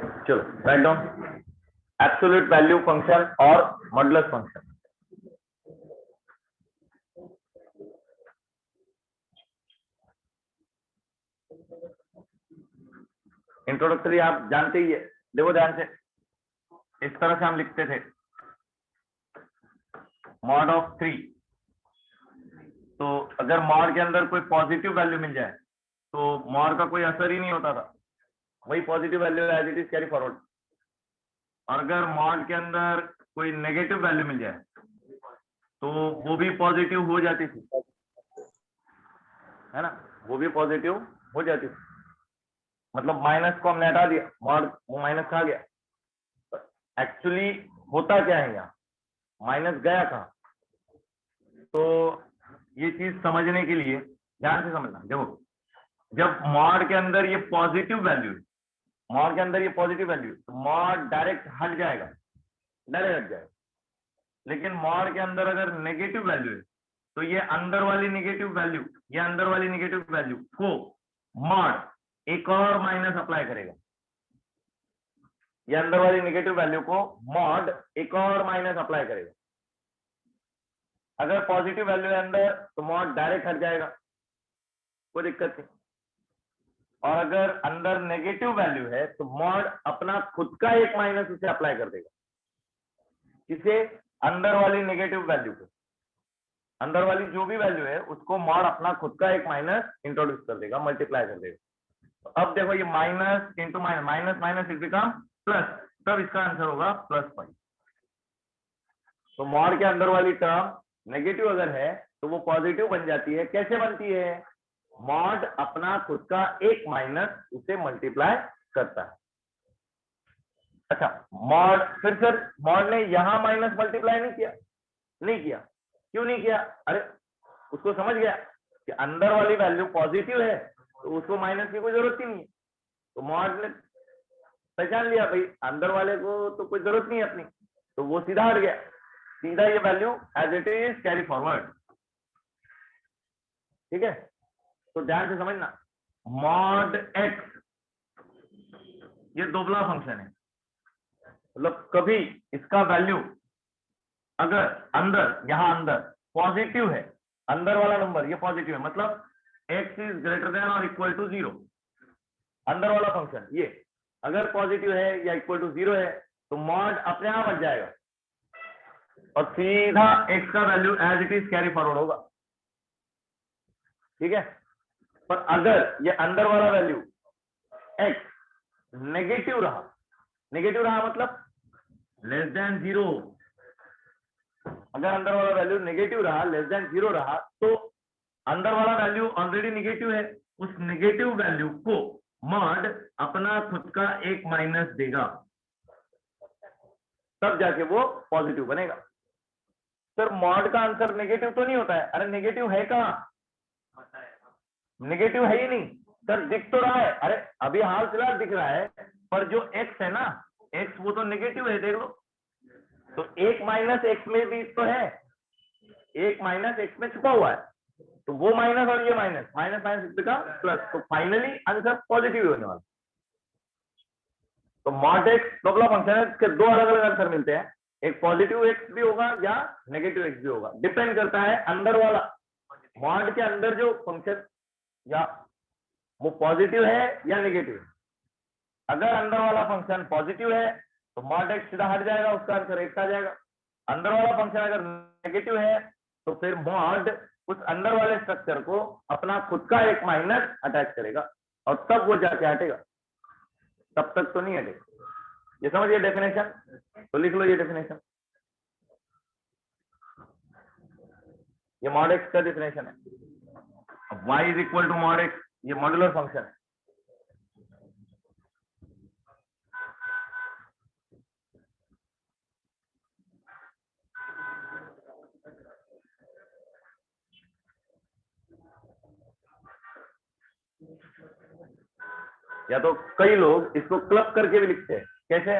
चलो write down absolute value function और modulus function. Introductory आप जानते ही है, देखो ध्यान से, इस तरह से हम लिखते थे मॉड ऑफ 3। तो अगर मॉड के अंदर कोई पॉजिटिव वैल्यू मिल जाए तो मॉड का कोई असर ही नहीं होता था, वही positive value as it is carry forward. और अगर मॉड के अंदर कोई नेगेटिव वैल्यू मिल जाए तो वो भी पॉजिटिव हो जाती थी, है ना, वो भी पॉजिटिव हो जाती थी। मतलब माइनस को हमने हटा दिया, मॉड वो माइनस कहा गया, एक्चुअली होता क्या है यहाँ, माइनस गया कहाँ। तो ये चीज समझने के लिए ध्यान से समझना। देखो जब मॉड के अंदर ये पॉजिटिव वैल्यू है, मॉड के अंदर ये पॉजिटिव वैल्यू, तो मॉड डायरेक्ट हट जाएगा, डायरेक्ट हट जाएगा। लेकिन मॉड के अंदर अगर नेगेटिव वैल्यू है तो ये अंदर वाली नेगेटिव वैल्यू, ये अंदर वाली नेगेटिव वैल्यू को मॉड एक और माइनस अप्लाई करेगा, ये अंदर वाली नेगेटिव वैल्यू को मॉड एक और माइनस अप्लाई करेगा। अगर पॉजिटिव वैल्यू है अंदर तो मॉड डायरेक्ट हट जाएगा, कोई दिक्कत नहीं। और अगर अंदर नेगेटिव वैल्यू है तो मॉड अपना खुद का एक माइनस उसे अप्लाई कर देगा, किसे, अंदर वाली नेगेटिव वैल्यू को, अंदर वाली जो भी वैल्यू है उसको मॉड अपना खुद का एक माइनस इंट्रोड्यूस कर देगा, मल्टीप्लाई कर देगा। तो अब देखो ये minus into minus, minus minus it become plus, तब इसका आंसर होगा +5। तो मॉड के अंदर वाली टर्म नेगेटिव अगर है तो वो पॉजिटिव बन जाती है। कैसे बनती है, मॉड अपना खुद का एक माइनस उसे मल्टीप्लाई करता है। अच्छा मॉड, फिर सर मॉड ने यहां माइनस मल्टीप्लाई नहीं किया, नहीं किया, क्यों नहीं किया, अरे उसको समझ गया कि अंदर वाली वैल्यू पॉजिटिव है तो उसको माइनस की कोई जरूरत ही नहीं है। तो मॉड ने पहचान लिया भाई अंदर वाले को तो कोई जरूरत नहीं है अपनी, तो वो सीधा हट गया, सीधा ये value as it is carry forward. ठीक है, तो ध्यान से समझना, मॉड एक्स ये दोगला फंक्शन है, मतलब कभी इसका वैल्यू अगर अंदर, यहां अंदर पॉजिटिव है, अंदर वाला नंबर ये पॉजिटिव है, मतलब x इज ग्रेटर देन और इक्वल टू 0, अंदर वाला फंक्शन ये अगर पॉजिटिव है या इक्वल टू 0 है तो मॉड अपने आप हट जाएगा और सीधा x का value as it is carry forward होगा। ठीक है, पर अगर ये अंदर वाला वैल्यू x नेगेटिव रहा, नेगेटिव रहा मतलब लेस देन 0, अगर अंदर वाला वैल्यू नेगेटिव रहा, लेस देन 0 रहा, तो अंदर वाला वैल्यू ऑलरेडी नेगेटिव है, उस नेगेटिव वैल्यू को मॉड अपना खुद का एक माइनस देगा, तब जाके वो पॉजिटिव बनेगा। सर मॉड का आंसर नेगेटिव तो नहीं होता है, अरे नेगेटिव है कहां, नेगेटिव है ही नहीं सर, दिख तो रहा है, अरे अभी हाल फिलहाल दिख रहा है, पर जो x है ना, x वो तो नेगेटिव है, देख लो, तो एक माइनस x में भी तो है, एक माइनस x में छुपा हुआ है, तो वो माइनस और ये माइनस, माइनस माइनस का प्लस, तो फाइनली आंसर पॉजिटिव होने वाला। तो मॉड एक्स दोगला फंक्शन है, इसके दो अलग अलग आंसर मिलते हैं, एक पॉजिटिव एक्स भी होगा या नेगेटिव एक्स भी होगा, डिपेंड करता है अंदर वाला, मॉड के अंदर जो फंक्शन या वो पॉजिटिव है या नेगेटिव है। अगर अंदर वाला फंक्शन पॉजिटिव है तो मॉड एक्स सीधा हट जाएगा, उसका आंसर एक्स आ जाएगा। अंदर वाला फंक्शन अगर नेगेटिव है तो फिर मॉड उस अंदर वाले स्ट्रक्चर को अपना खुद का एक माइनस अटैच करेगा और तब वो जाके हटेगा, तब तक तो नहीं हटेगा। ये समझिए डेफिनेशन, तो लिख लो ये डेफिनेशन, ये मॉड एक्स का डेफिनेशन है। y is equal to mod x, ये मॉड्यूलर फंक्शन है। या तो कई लोग इसको क्लब करके भी लिखते हैं, कैसे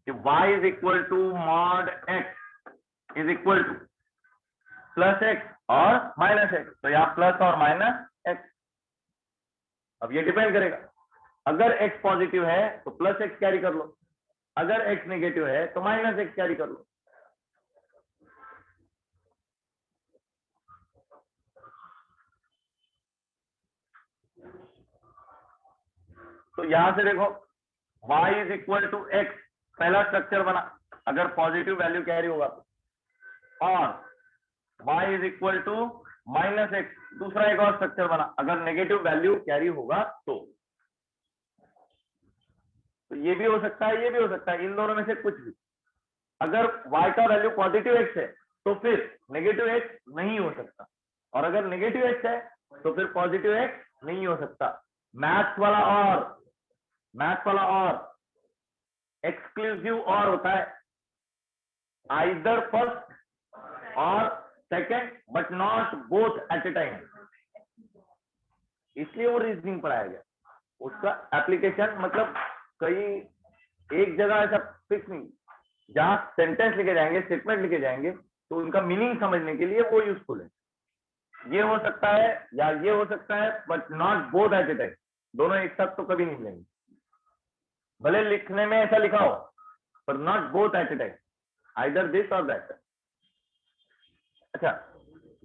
कि y is equal to mod x is equal to plus x और माइनस एक्स, तो यहाँ प्लस और माइनस एक्स। अब ये डिपेंड करेगा अगर x पॉजिटिव है तो प्लस एक्स कैरी कर लो, अगर x नेगेटिव है तो माइनस एक्स कैरी कर लो। तो यहां से देखो y is equal to x, पहला स्ट्रक्चर बना अगर पॉजिटिव वैल्यू कैरी होगा तो, और y is equal to minus x, दूसरा एक और स्ट्रक्चर बना अगर नेगेटिव वैल्यू कैरी होगा तो ये भी हो सकता है, ये भी हो सकता है, इन दोनों में से कुछ भी। अगर y का वैल्यू पॉजिटिव एक्स है तो फिर नेगेटिव एक्स नहीं हो सकता, और अगर नेगेटिव एक्स है तो फिर पॉजिटिव एक्स नहीं हो सकता। मैथ्स वाला और एक्सक्लूसिव और होता है, आइदर फर्स्ट और second but not both at a time, इसलिए वो रीजनिंग पढ़ाया गया। उसका एप्लीकेशन मतलब कई एक जगह ऐसा फिक्स नहीं, जहां सेंटेंस लिखे जाएंगे, स्टेटमेंट लिखे जाएंगे, तो उनका मीनिंग समझने के लिए वो यूजफुल है। ये हो सकता है या ये हो सकता है but not both at a time, दोनों एक साथ तो कभी नहीं मिलेंगे, भले लिखने में ऐसा लिखा हो पर not both at a time, either this or that. अच्छा,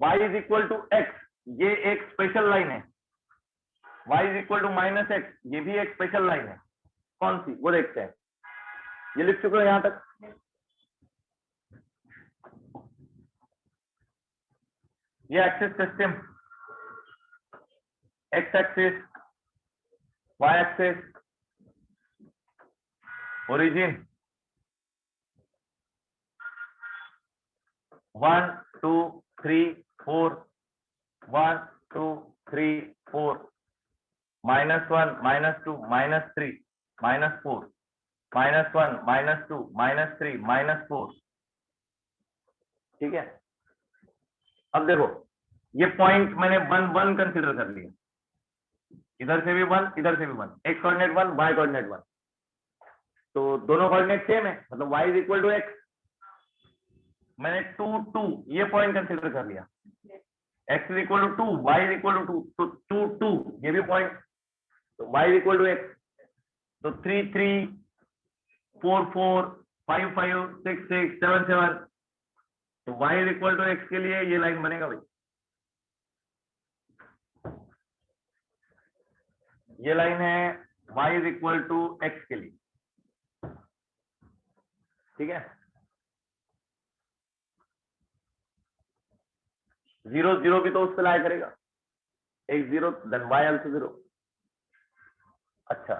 y is equal to x, ये एक स्पेशल लाइन है। y is equal to minus x, ये भी एक स्पेशल लाइन है। कौन सी, वो देखते हैं। ये लिख चुके हो यहां तक? ये axis system, x axis, y axis, origin 1 2 3 4 1 2 3 4 -1 -2 -3 -4 -1 -2 -3 -4। ठीक है, अब देखो ये पॉइंट मैंने 1 1 कंसिडर कर लिया, इधर से भी 1 इधर से भी 1, एक्स कोऑर्डिनेट 1 वाई कोऑर्डिनेट 1, तो दोनों कोऑर्डिनेट सेम है, मतलब y is equal to x. मैंने 2 2 ये पॉइंट कंसिडर कर लिया, x is equal to 2 y is equal to 2, तो 2 2 ये भी पॉइंट, तो y is equal to x, तो 3 3 4 4 5 5 6 6 7 7, तो y is equal to x के लिए ये लाइन बनेगा भाई, ये लाइन है y is equal to x के लिए। ठीक है, 0 0 भी तो उस पर लाया करेगा, x 0 देन y आल्सो 0। अच्छा,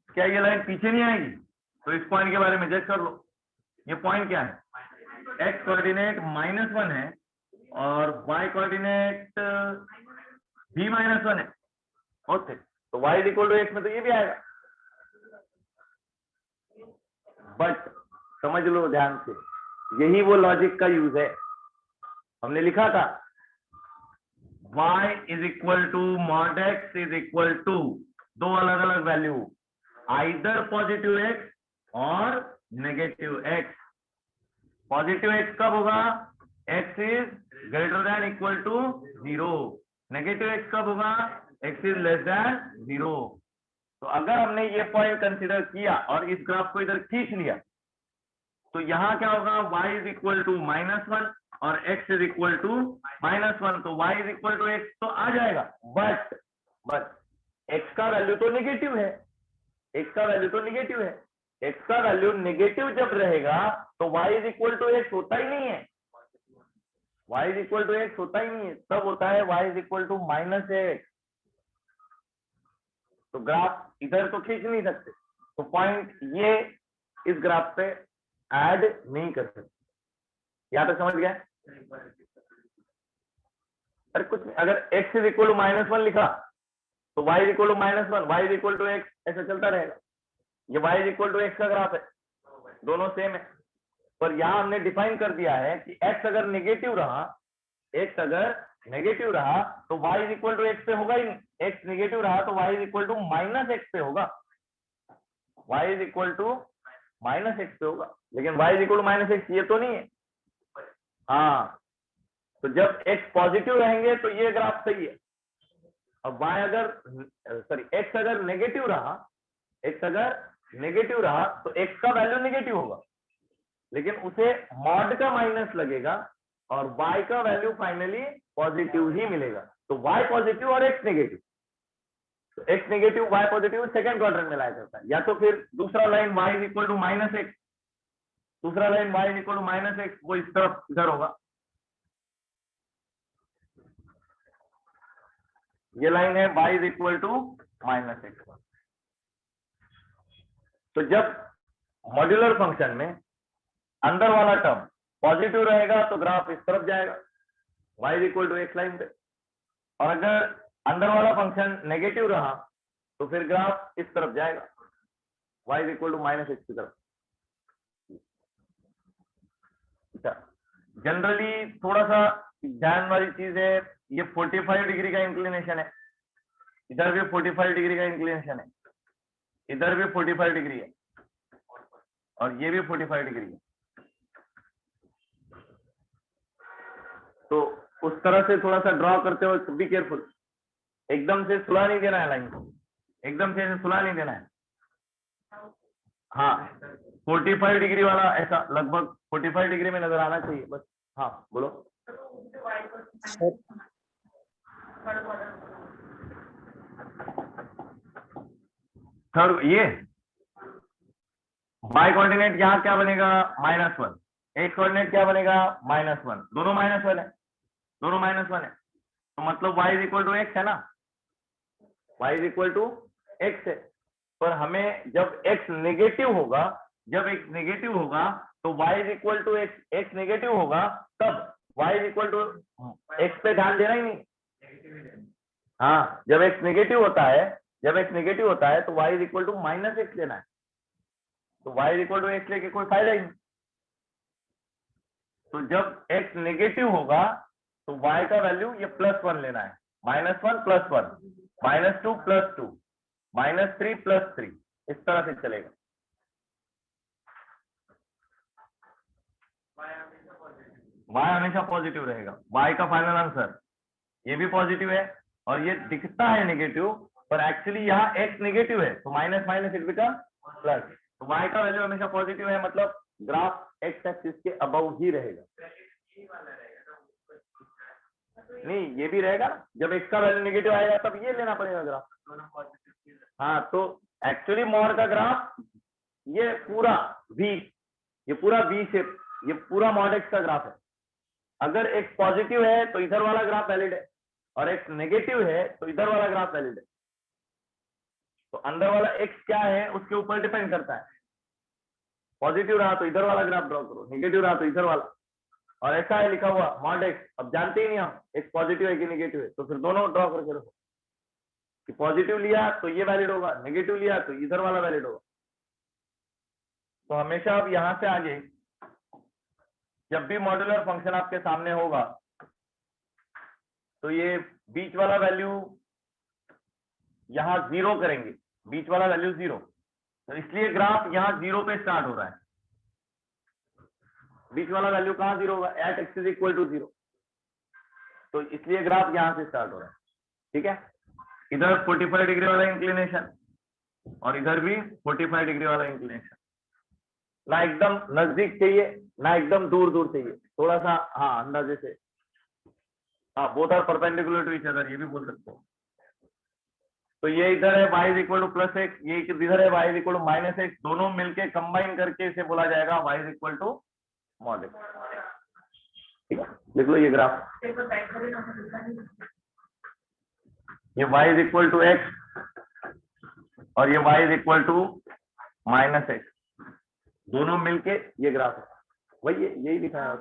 क्या ये लाइन पीछे नहीं आएगी? तो इस पॉइंट के बारे में जज कर लो, ये पॉइंट क्या है, x कोऑर्डिनेट -1 है और y कोऑर्डिनेट भी -1 है, ओके, तो y is equal to x में तो ये भी आएगा। बट समझ लो ध्यान से, यही वो लॉजिक का यूज है। हमने लिखा था y is equal to mod x is equal to दो अलग अलग वैल्यू, आइदर पॉजिटिव x और नेगेटिव x। पॉजिटिव x कब होगा, x is greater than equal to 0, negative x कब होगा, x इज लेस देन 0। तो अगर हमने ये पॉइंट कंसीडर किया और इस ग्राफ को इधर खींच लिया, तो यहां क्या होगा, y इज इक्वल टू -1 और x इज इक्वल टू -1, तो y is equal to x तो आ जाएगा, बट x का वैल्यू तो नेगेटिव है, x का वैल्यू तो नेगेटिव है, x का वैल्यू नेगेटिव जब रहेगा तो y is equal to x होता ही नहीं है, y is equal to x होता ही नहीं है, तब होता है y is equal to -x। तो ग्राफ इधर तो खींच नहीं सकते, तो पॉइंट ये इस ग्राफ पे ऐड नहीं कर सकते। यहां तक समझ गया? अरे कुछ नहीं, अगर x इज इक्वल टू -1 लिखा तो y is equal to -1, y is equal to x, ऐसा चलता रहेगा। ये y is equal to x का ग्राफ है, दोनों सेम है, पर यहां हमने डिफाइन कर दिया है कि x अगर नेगेटिव रहा, x अगर नेगेटिव रहा तो y is equal to x पे होगा ही नहीं, x नेगेटिव रहा तो y is equal to -x पे होगा, y is equal to -x पे होगा, लेकिन y is equal to -x ये तो नहीं है। हाँ, तो जब x पॉजिटिव रहेंगे तो ये ग्राफ सही है, अब y अगर सॉरी x अगर नेगेटिव रहा, x अगर नेगेटिव रहा तो x का वैल्यू नेगेटिव होगा, लेकिन उसे मॉड का माइनस लगेगा और y का वैल्यू फाइनली पॉजिटिव ही मिलेगा। तो y पॉजिटिव और x नेगेटिव, तो x नेगेटिव y पॉजिटिव सेकंड क्वाड्रेंट में लाया जाता है। या तो फिर दूसरा line y is equal to minus x, दूसरा line y is equal to minus x, वो इस तरफ इधर होगा। ये लाइन है y is equal to minus x. तो जब मॉड्यूलर फंक्शन में अंदर वाला टर्म पॉजिटिव रहेगा तो ग्राफ इस तरफ जाएगा, y is equal to x line पे, और अगर अंदर वाला फंक्शन नेगेटिव रहा तो फिर ग्राफ इस तरफ जाएगा, y is equal to minus x की तरफ। जनरली थोड़ा सा ध्यान वाली चीज है, ये 45 डिग्री का इंक्लिनेशन है, इधर भी 45 डिग्री का इंक्लिनेशन है, इधर भी 45 डिग्री है, और ये भी 45 डिग्री है। तो उस तरह से थोड़ा सा ड्रॉ करते हुए बी केयरफुल, एकदम से सुला नहीं देना है लाइन को, एकदम से सुला नहीं देना है। हाँ 45 डिग्री वाला ऐसा लगभग 45 डिग्री में नजर आना चाहिए बस। हाँ बोलो। थर्ड ये y कोऑर्डिनेट यहाँ क्या बनेगा -1, x कोऑर्डिनेट क्या बनेगा -1, दोनों -1 है, दोनों -1 है, तो मतलब y is equal to x है ना, y is equal to x है। पर हमें जब x नेगेटिव होगा, जब x नेगेटिव होगा तो y is equal to x, x negative होगा तब y is equal to x पे ध्यान देना ही नहीं। हाँ जब x नेगेटिव होता है, जब x नेगेटिव होता है तो y is equal to minus x लेना है, तो y is equal to x लेके कोई फायदा ही नहीं। तो जब x नेगेटिव होगा तो y का वैल्यू ये +1 लेना है, -1 + 1, -2 + 2, -3 + 3, इस तरह से चलेगा। y हमेशा पॉजिटिव रहेगा, y का फाइनल आंसर ये भी पॉजिटिव है, और ये दिखता है नेगेटिव पर एक्चुअली यहाँ x नेगेटिव है, तो minus minus it become plus, तो y का वैल्यू हमेशा पॉजिटिव है, मतलब ग्राफ x एक्सिस के अबव ही रहेगा। नहीं ये भी रहेगा, जब x का वैल्यू नेगेटिव आएगा तब ये लेना पड़ेगा ग्राफ। हाँ तो एक्चुअली मॉड का ग्राफ ये पूरा v, ये पूरा v शेप, ये पूरा मॉड x का ग्राफ है। अगर x पॉजिटिव है तो इधर वाला ग्राफ वैलिड है, और x नेगेटिव है तो इधर वाला ग्राफ वैलिड है। तो अंदर वाला x क्या है उसके ऊपर डिपेंड करता है, पॉजिटिव रहा तो इधर वाला ग्राफ ड्रॉ करो, नेगेटिव रहा तो इधर वाला, और ऐसा है लिखा हुआ मॉड x। अब जानते ही नहीं हम x पॉजिटिव है कि नेगेटिव है, तो फिर दोनों ड्रॉ करके रखो कि पॉजिटिव लिया तो ये वैलिड होगा, नेगेटिव लिया तो इधर वाला वैलिड होगा। तो हमेशा अब यहां से आगे जब भी मॉड्यूलर फंक्शन आपके सामने होगा तो ये बीच वाला वैल्यू यहाँ 0 करेंगे, बीच वाला वैल्यू 0, तो इसलिए ग्राफ यहाँ 0 पे स्टार्ट हो रहा है। बीच वाला वैल्यू कहाँ 0 होगा, at x is equal to 0, तो इसलिए ग्राफ यहाँ से स्टार्ट हो रहा है। ठीक है, इधर 45 डिग्री वाला इंक्लिनेशन और इधर भी 45 डिग्री वाला इंक्लिनेशन, ना एकदम नजदीक चाहिए ना एकदम दूर दूर चाहिए, थोड़ा सा हाँ अंदाजे से, हाँ both are perpendicular to each other, ये भी बोल सकते हो। तो ये इधर है y is equal to +x, ये इधर है y is equal to -x, दोनों मिलके कंबाइन करके इसे बोला जाएगा y is equal to mod x। ठीक है, लिख लो ये ग्राफ, ये y is equal to x और ये y is equal to -x, दोनों मिलके ये ग्राफ है, वही है, यही दिखाया है।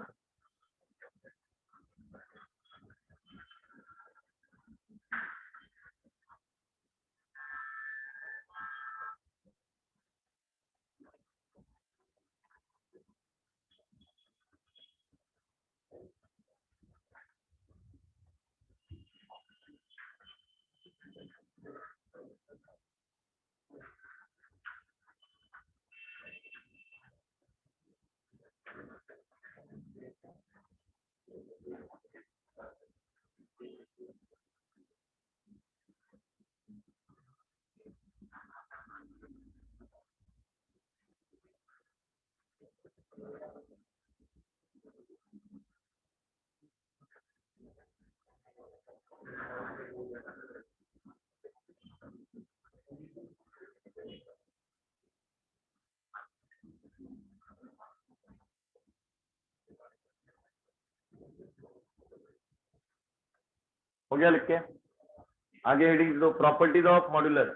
हो गया लिख के। आगे हेडिंग दो, प्रॉपर्टीज ऑफ मॉड्यूलर।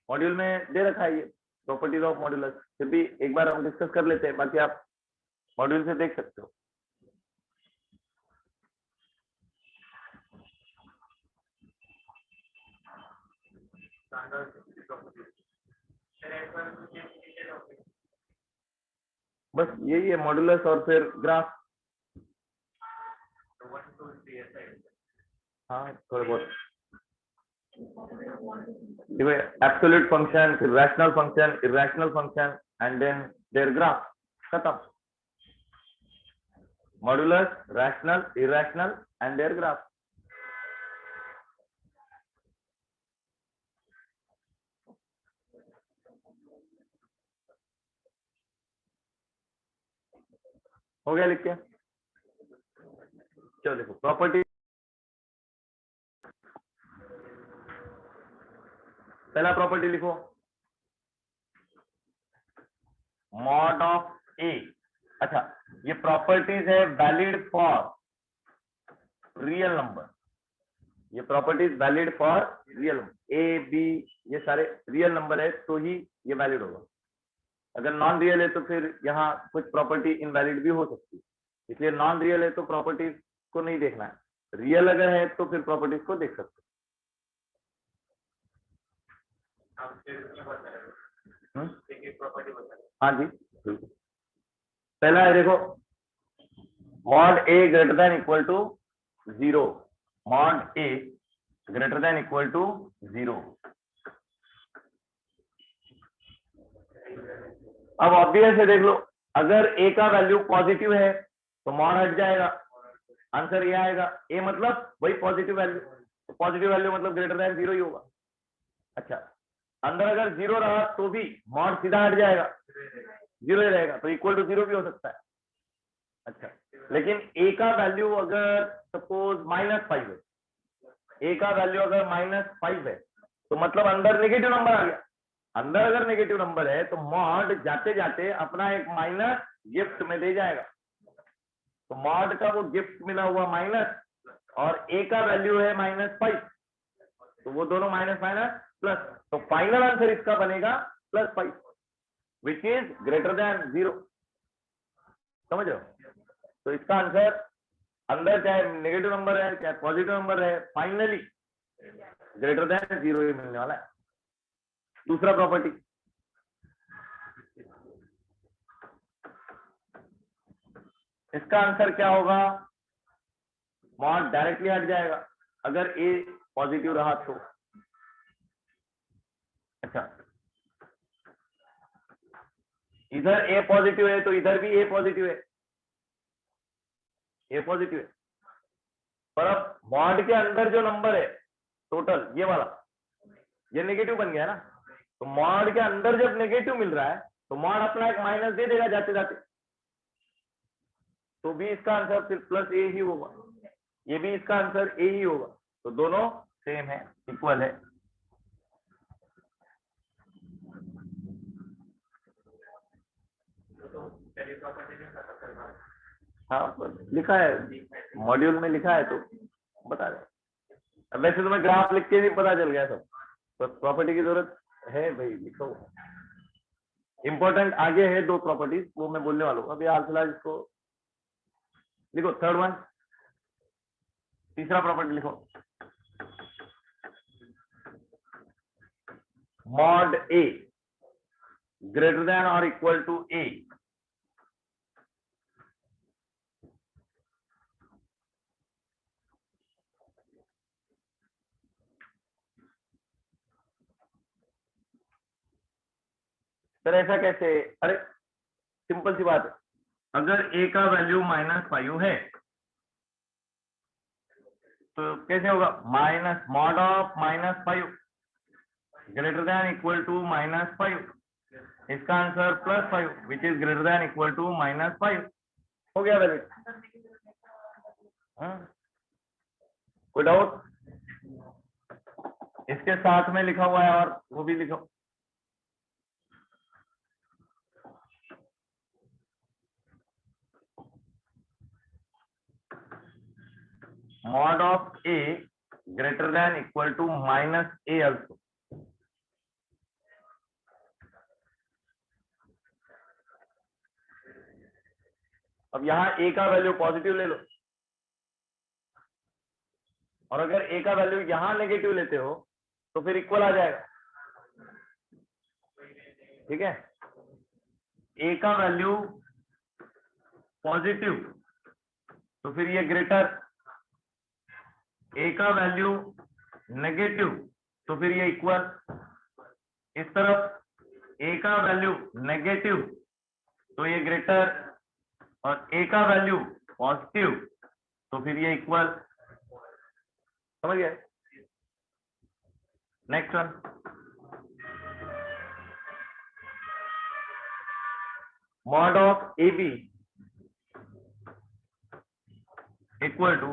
मॉड्यूल में दे रखा है ये प्रॉपर्टीज ऑफ मॉड्यूलर, फिर भी एक बार हम डिस्कस कर लेते हैं, बाकी आप मॉड्यूल से देख सकते हो। बस यही है मॉड्यूलस और फिर ग्राफ। हाँ थोड़े बहुत देखो, absolute function, rational function, irrational function and then their graph, खत्म। Modulus, rational, irrational and their graph. हो गया लिख के। चलो देखो प्रॉपर्टी, पहला प्रॉपर्टी लिखो, मॉड ऑफ ए। अच्छा, ये प्रॉपर्टीज है वैलिड फॉर रियल नंबर। ये properties valid for real number, A B ये सारे रियल नंबर है तो ही ये वैलिड होगा। अगर नॉन रियल है तो फिर यहाँ कुछ प्रॉपर्टी इनवैलिड भी हो सकती है, इसलिए नॉन रियल है तो प्रॉपर्टीज को नहीं देखना है, रियल अगर है तो फिर प्रॉपर्टीज को देख सकते हैं। हाँ जी बिल्कुल। पहला है देखो, mod A greater than equal to 0, mod A greater than equal to 0। अब ऑब्वियस है, देख लो, अगर ए का वैल्यू पॉजिटिव है तो मॉड हट जाएगा, आंसर ये आएगा। ए मतलब वही पॉजिटिव वैल्यू, तो पॉजिटिव वैल्यू मतलब ग्रेटर देन 0 ही होगा। अच्छा, अंदर अगर 0 रहा तो भी मॉड सीधा हट जाएगा, 0 ही रहेगा, तो इक्वल टू 0 भी हो सकता है। अच्छा, लेकिन ए का वैल्यू अगर सपोज -5 है, ए का वैल्यू अगर -5 है तो मतलब अंदर नेगेटिव नंबर आ गया। अंदर अगर नेगेटिव नंबर है तो मॉड जाते जाते अपना एक माइनस गिफ्ट में दे जाएगा, तो मॉड का वो गिफ्ट मिला हुआ माइनस और ए का वैल्यू है -5, तो वो दोनों माइनस माइनस प्लस, तो फाइनल आंसर इसका बनेगा +5 विच इज ग्रेटर देन 0। समझ रहे हो? तो इसका आंसर अंदर चाहे नेगेटिव नंबर है चाहे पॉजिटिव नंबर है, फाइनली ग्रेटर देन 0 ही मिलने वाला है। दूसरा प्रॉपर्टी, इसका आंसर क्या होगा, मॉड डायरेक्टली हट जाएगा अगर ए पॉजिटिव रहा तो। अच्छा, इधर ए पॉजिटिव है तो इधर भी ए पॉजिटिव है, ए पॉजिटिव है, पर अब मॉड के अंदर जो नंबर है टोटल ये वाला, ये नेगेटिव बन गया ना, तो मॉड के अंदर जब नेगेटिव मिल रहा है तो मॉड अपना एक माइनस दे देगा जाते जाते, तो भी इसका आंसर फिर प्लस ए ही होगा, ये भी इसका आंसर ए ही होगा, तो दोनों सेम है, इक्वल है। हाँ लिखा है मॉड्यूल में, लिखा है तो बता रहे। वैसे तो मैं ग्राफ लिख के भी पता चल गया सब, तो प्रॉपर्टी की जरूरत है भाई, लिखो। इंपॉर्टेंट आगे है 2 प्रॉपर्टीज, वो मैं बोलने वाला हूँ, अभी हाल फिलहाल इसको लिखो। थर्ड वन, तीसरा प्रॉपर्टी लिखो, मॉड ए ग्रेटर देन और इक्वल टू ए। सर ऐसा कैसे? अरे सिंपल सी बात है, अगर ए का वैल्यू -5 है तो कैसे होगा, minus mod of -5 greater than equal to -5, इसका answer +5 which is greater than equal to -5 हो गया वैलिड। कोई डाउट? इसके साथ में लिखा हुआ है और वो भी लिखो। mod of a greater than equal to minus a also। अब यहाँ a का वैल्यू पॉजिटिव ले लो, और अगर a का वैल्यू यहाँ नेगेटिव लेते हो तो फिर इक्वल आ जाएगा। ठीक है, a का वैल्यू पॉजिटिव तो फिर ये ग्रेटर, a का वैल्यू नेगेटिव तो फिर ये इक्वल। इस तरफ a का वैल्यू नेगेटिव तो ये ग्रेटर, और a का वैल्यू पॉजिटिव तो फिर ये इक्वल। समझ गए? Next one, mod of AB equal to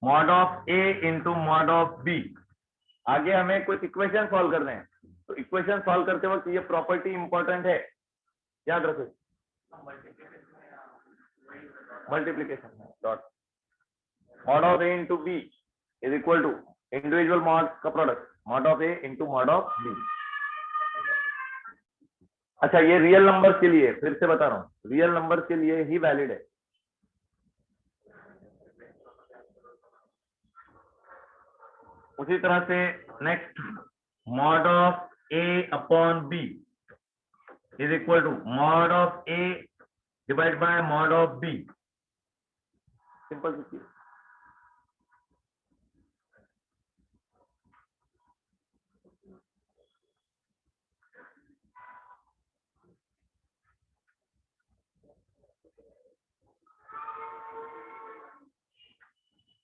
mod of A into mod of B। आगे हमें कुछ इक्वेशन सॉल्व करने हैं, तो इक्वेशन सॉल्व करते वक्त ये प्रॉपर्टी इंपॉर्टेंट है, याद रखो। Multiplication dot mod of A into B is equal to individual mod का product mod of A into mod of B। अच्छा, ये रियल नंबर के लिए, फिर से बता रहा हूं, रियल नंबर के लिए ही वैलिड है। उसी तरह से next, mod of A upon B is equal to mod of A divide by mod of B। Simple सी।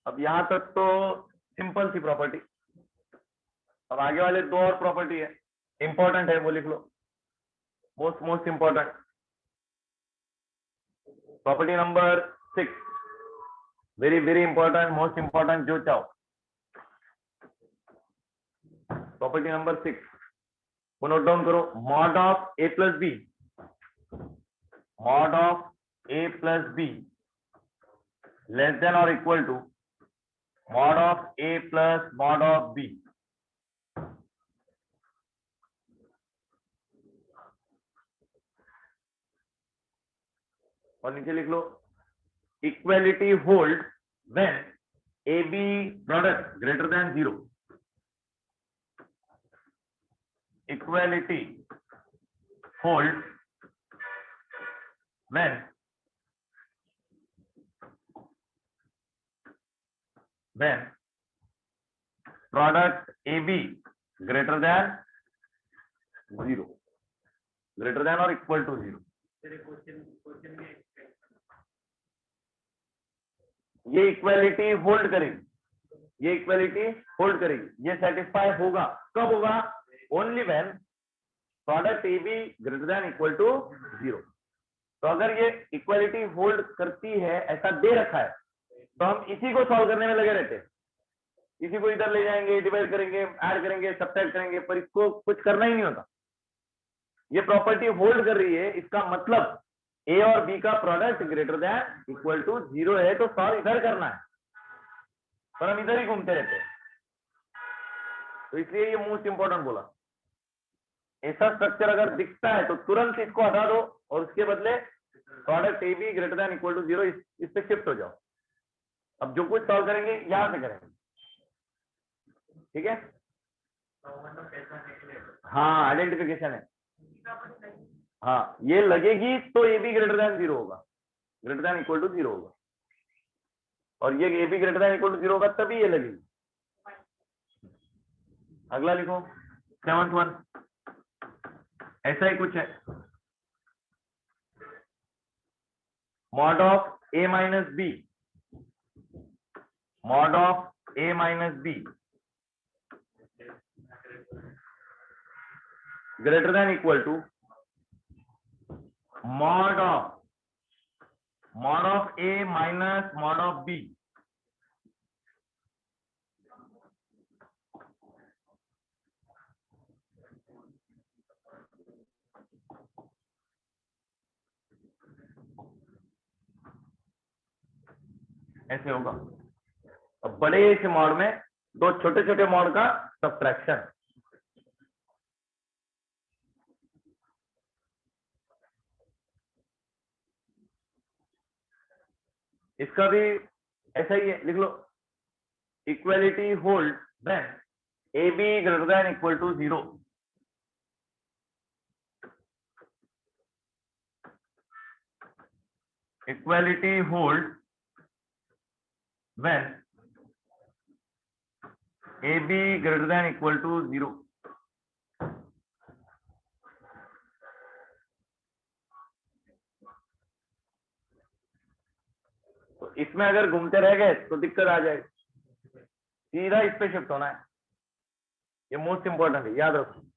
अब यहां तक तो सिंपल सी प्रॉपर्टी। अब आगे वाले दो और प्रॉपर्टी है, इंपॉर्टेंट है, वो लिख लो। Most important property number 6, very very important, most important, जो चाहो। प्रॉपर्टी नंबर 6 को नोट डाउन करो। mod of A plus B, mod of A plus B less than और equal to mod of A plus mod of B। और नीचे लिख लो, equality hold when AB product greater than 0। Equality hold when product AB greater than 0, greater than और equal to 0। ये equality hold करेगी, ये equality hold करेगी, ये सेटिस्फाई होगा। कब होगा? Only when product AB greater than equal to 0। तो अगर ये इक्वालिटी होल्ड करती है, ऐसा दे रखा है, तो हम इसी को सॉल्व करने में लगे रहते हैं। इसी को इधर ले जाएंगे, डिवाइड करेंगे, ऐड करेंगे, सब्ट्रैक्ट करेंगे, पर इसको कुछ करना ही नहीं होता। ये प्रॉपर्टी होल्ड कर रही है, इसका मतलब A और B का product greater than equal to 0 है, तो सॉल्व इधर करना है, पर हम इधर ही घूमते रहते हैं। तो इसलिए ये मोस्ट इंपॉर्टेंट बोला। ऐसा स्ट्रक्चर अगर दिखता है तो तुरंत इसको हटा दो और उसके बदले product AB greater than equal to 0 इस पे शिफ्ट हो जाओ। अब जो कुछ सॉल्व करेंगे यहां से करेंगे, ठीक है? हाँ, आइडेंटिफिकेशन है। हाँ, ये लगेगी तो AB ग्रेटर देन 0 होगा, ग्रेटर देन इक्वल टू 0 होगा, और ये AB greater than equal to 0 होगा तभी ये लगेगी। अगला लिखो 7th वन, ऐसा ही कुछ है। mod of A minus B, mod of A minus B greater than equal to mod of A minus mod of B. ऐसे होगा। अब बड़े से मॉड में दो छोटे छोटे मॉड का सब्ट्रैक्शन। इसका भी ऐसा ही है, लिख लो। Equality hold when A B greater than equal to 0। Equality hold when AB greater than equal to 0। तो इसमें अगर घूमते रह गए तो दिक्कत आ जाएगी, सीधा इस पे शिफ्ट होना है। ये मोस्ट इंपॉर्टेंट है, याद रखो।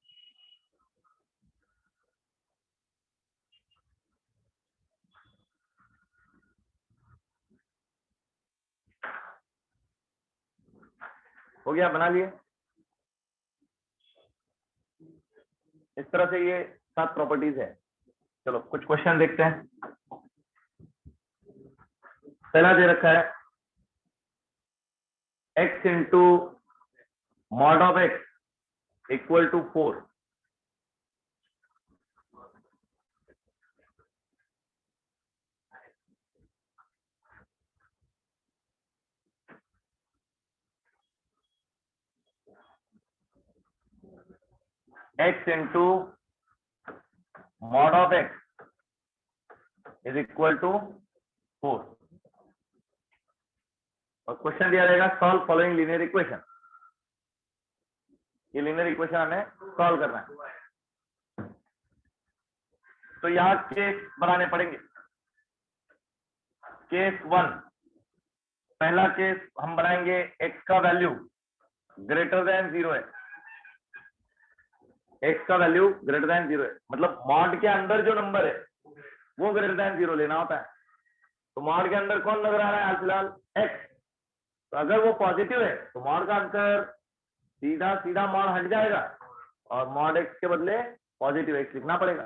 हो गया, बना लिए। इस तरह से ये 7 प्रॉपर्टीज है। चलो कुछ क्वेश्चन देखते हैं। पहला दे रखा है x into mod of x equal to 4। x into mod of x is equal to 4। और क्वेश्चन दिया जाएगा सॉल्व फॉलोइंग लीनियर इक्वेशन। ये लीनियर इक्वेशन हमें सॉल्व करना है। तो यहां केस बनाने पड़ेंगे। केस 1, पहला केस हम बनाएंगे x का वैल्यू ग्रेटर देन 0 है। x का वैल्यू ग्रेटर देन 0 है, मतलब मॉड के अंदर जो नंबर है वो ग्रेटर देन 0 लेना होता है। तो मॉड के अंदर कौन नजर आ रहा है हाल फिलहाल? x। तो अगर वो पॉजिटिव है तो मॉड का आंसर सीधा सीधा मॉड हट जाएगा और मॉड x के बदले पॉजिटिव x लिखना पड़ेगा।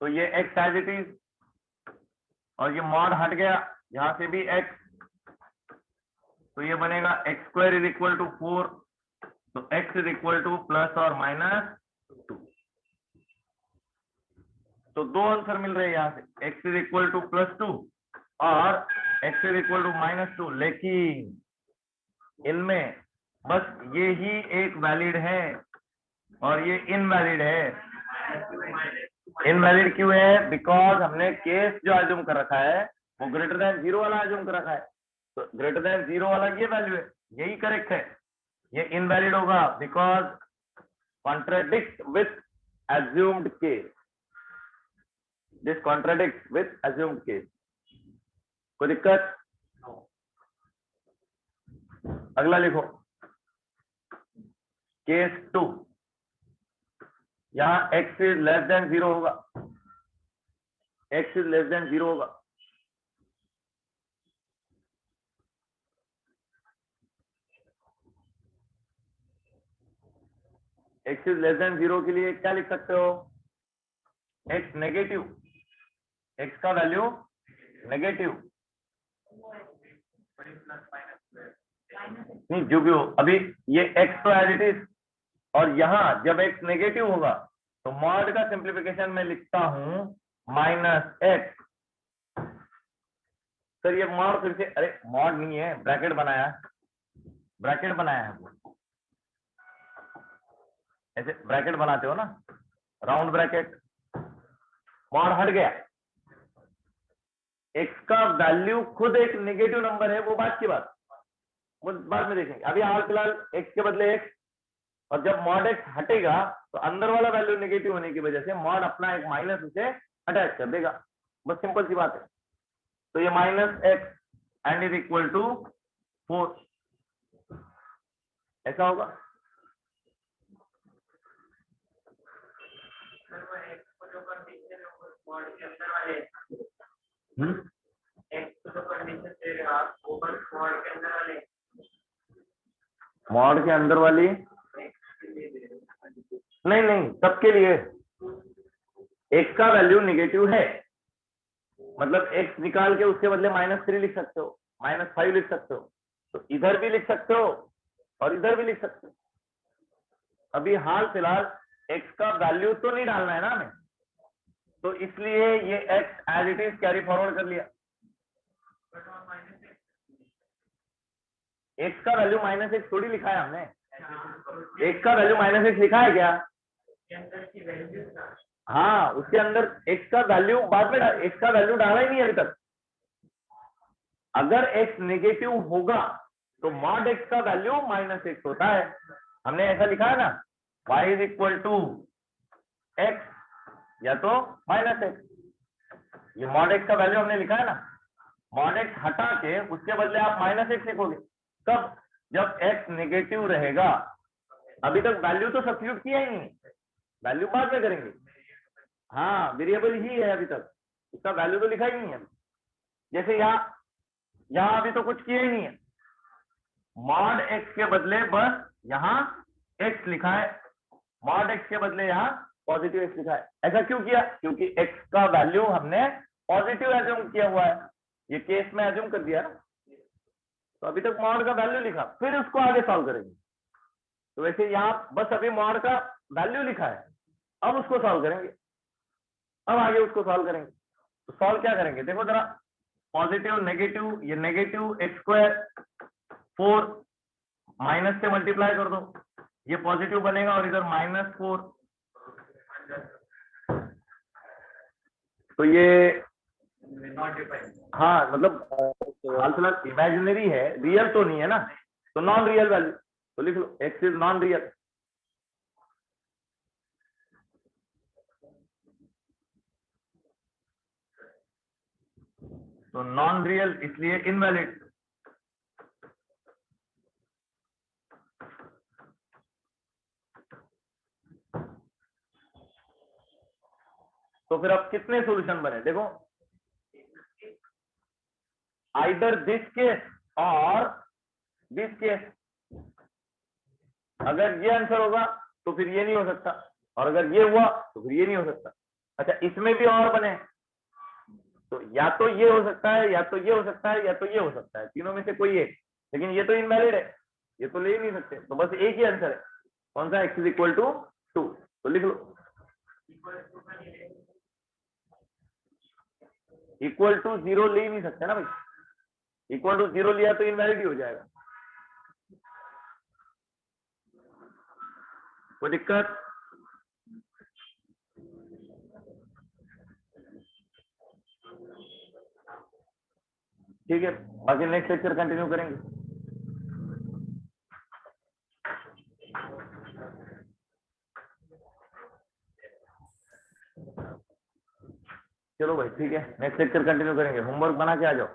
तो ये x एज इट इज, और ये मॉड हट गया, यहां से भी x, तो ये बनेगा x square is equal to 4। तो x is equal to plus और माइनस 2। तो दो आंसर मिल रहे हैं यहां से, x is equal to plus 2 और x is equal to minus 2। लेकिन इनमें बस ये ही एक वैलिड है और ये इनवैलिड है। इनवैलिड क्यों है? बिकॉज हमने केस जो अज्यूम कर रखा है वो ग्रेटर देन 0 वाला अज्यूम कर रखा है। तो ग्रेटर देन 0 वाला ये वैल्यू है, यही करेक्ट है। ये इनवैलिड होगा because contradict with assumed case. This contradict with assumed case. कोई दिक्कत? अगला लिखो केस 2। यहां x इज लेस देन 0 होगा, x इज लेस देन 0 होगा। x इज लेस देन 0 के लिए क्या लिख सकते हो? x नेगेटिव, x का वैल्यू नेगेटिव, नहीं जो भी हो, अभी ये x तो एज इट इज, और यहां जब x नेगेटिव होगा तो मॉड का सिंप्लीफिकेशन में लिखता हूं माइनस x। सर ये मॉड फिर से, अरे मॉड नहीं है, ब्रैकेट बनाया, ब्रैकेट बनाया है वो। ऐसे ब्रैकेट बनाते हो ना, राउंड ब्रैकेट। मॉड हट गया, x का वैल्यू खुद एक नेगेटिव नंबर है, वो बात की बात, वो बाद में देखेंगे। अभी हाल फिलहाल x के बदले x, और जब मॉड x हटेगा तो अंदर वाला वैल्यू नेगेटिव होने की वजह से मॉड अपना एक माइनस उसे अटैच कर देगा, बस सिंपल सी बात है। तो ये minus x and is equal to 4, ऐसा होगा। मॉड के अंदर वाली नहीं नहीं, सबके लिए x का वैल्यू निगेटिव है, मतलब x निकाल के उसके बदले -3 लिख सकते हो, -5 लिख सकते हो, तो इधर भी लिख सकते हो और इधर भी लिख सकते हो। अभी हाल फिलहाल x का वैल्यू तो नहीं डालना है ना हमें, तो इसलिए ये x as it is carry forward कर लिया। x का वैल्यू -x थोड़ी लिखा है हमने, x का वैल्यू -x लिखा है क्या? हाँ, उसके अंदर x का वैल्यू बाद में, x का वैल्यू डाला ही नहीं अभी तक। अगर x नेगेटिव होगा तो मॉड x का वैल्यू -x होता है, हमने ऐसा लिखा है ना, y is equal to x या तो -x, ये मॉड x का वैल्यू हमने लिखा है ना, मॉड x हटा के उसके बदले आप -x लिखोगे। कब? जब x नेगेटिव रहेगा। अभी तक वैल्यू तो सब्स्टिट्यूट किया ही नहीं, वैल्यू बाद में करेंगे। हाँ, वेरिएबल ही है अभी तक, इसका वैल्यू तो लिखा ही नहीं है। जैसे यहाँ अभी तो कुछ किया ही नहीं है, मॉड x के बदले बस यहाँ x लिखा है, मॉड x के बदले यहाँ पॉजिटिव x लिखा है। ऐसा क्यों किया? क्योंकि x का वैल्यू हमने पॉजिटिव एज्यूम किया हुआ है, ये केस में एज्यूम कर दिया ना, तो अभी तक मॉड का वैल्यू लिखा, फिर उसको आगे सॉल्व करेंगे। तो वैसे यहाँ बस अभी मॉड का वैल्यू लिखा है, अब उसको सॉल्व करेंगे, अब आगे उसको सॉल्व करेंगे। तो सॉल्व क्या करेंगे, देखो जरा, पॉजिटिव नेगेटिव, ये नेगेटिव x² 4 माइनस से मल्टीप्लाई कर दो, ये पॉजिटिव बनेगा और इधर -4, तो ये हाँ मतलब हाल फिलहाल इमेजिनरी है, रियल तो नहीं है ना, तो नॉन रियल वैल्यू, तो लिख लो x इज नॉन रियल। तो नॉन रियल इसलिए इनवैलिड। तो फिर अब कितने सॉल्यूशन बने, देखो, आइदर दिस केस और दिस केस। अगर ये आंसर होगा तो फिर ये नहीं हो सकता, और अगर ये हुआ तो फिर ये नहीं हो सकता। अच्छा, इसमें भी और बने, तो या तो ये हो सकता है, या तो ये हो सकता है, या तो ये हो सकता है, तीनों में से कोई एक, लेकिन ये तो इनवैलिड है, ये तो ले ही नहीं सकते, तो बस एक ही आंसर है, कौन सा? x इज इक्वल टू 2, तो लिख लो इक्वल टू 0 ले ही नहीं सकते ना भाई, इक्वल टू 0 लिया तो इनवैलिड ही हो जाएगा। कोई दिक्कत? ठीक है, बाकी नेक्स्ट लेक्चर कंटिन्यू करेंगे। चलो भाई, ठीक है, नेक्स्ट लेक्चर कंटिन्यू करेंगे, होमवर्क बना के आ जाओ।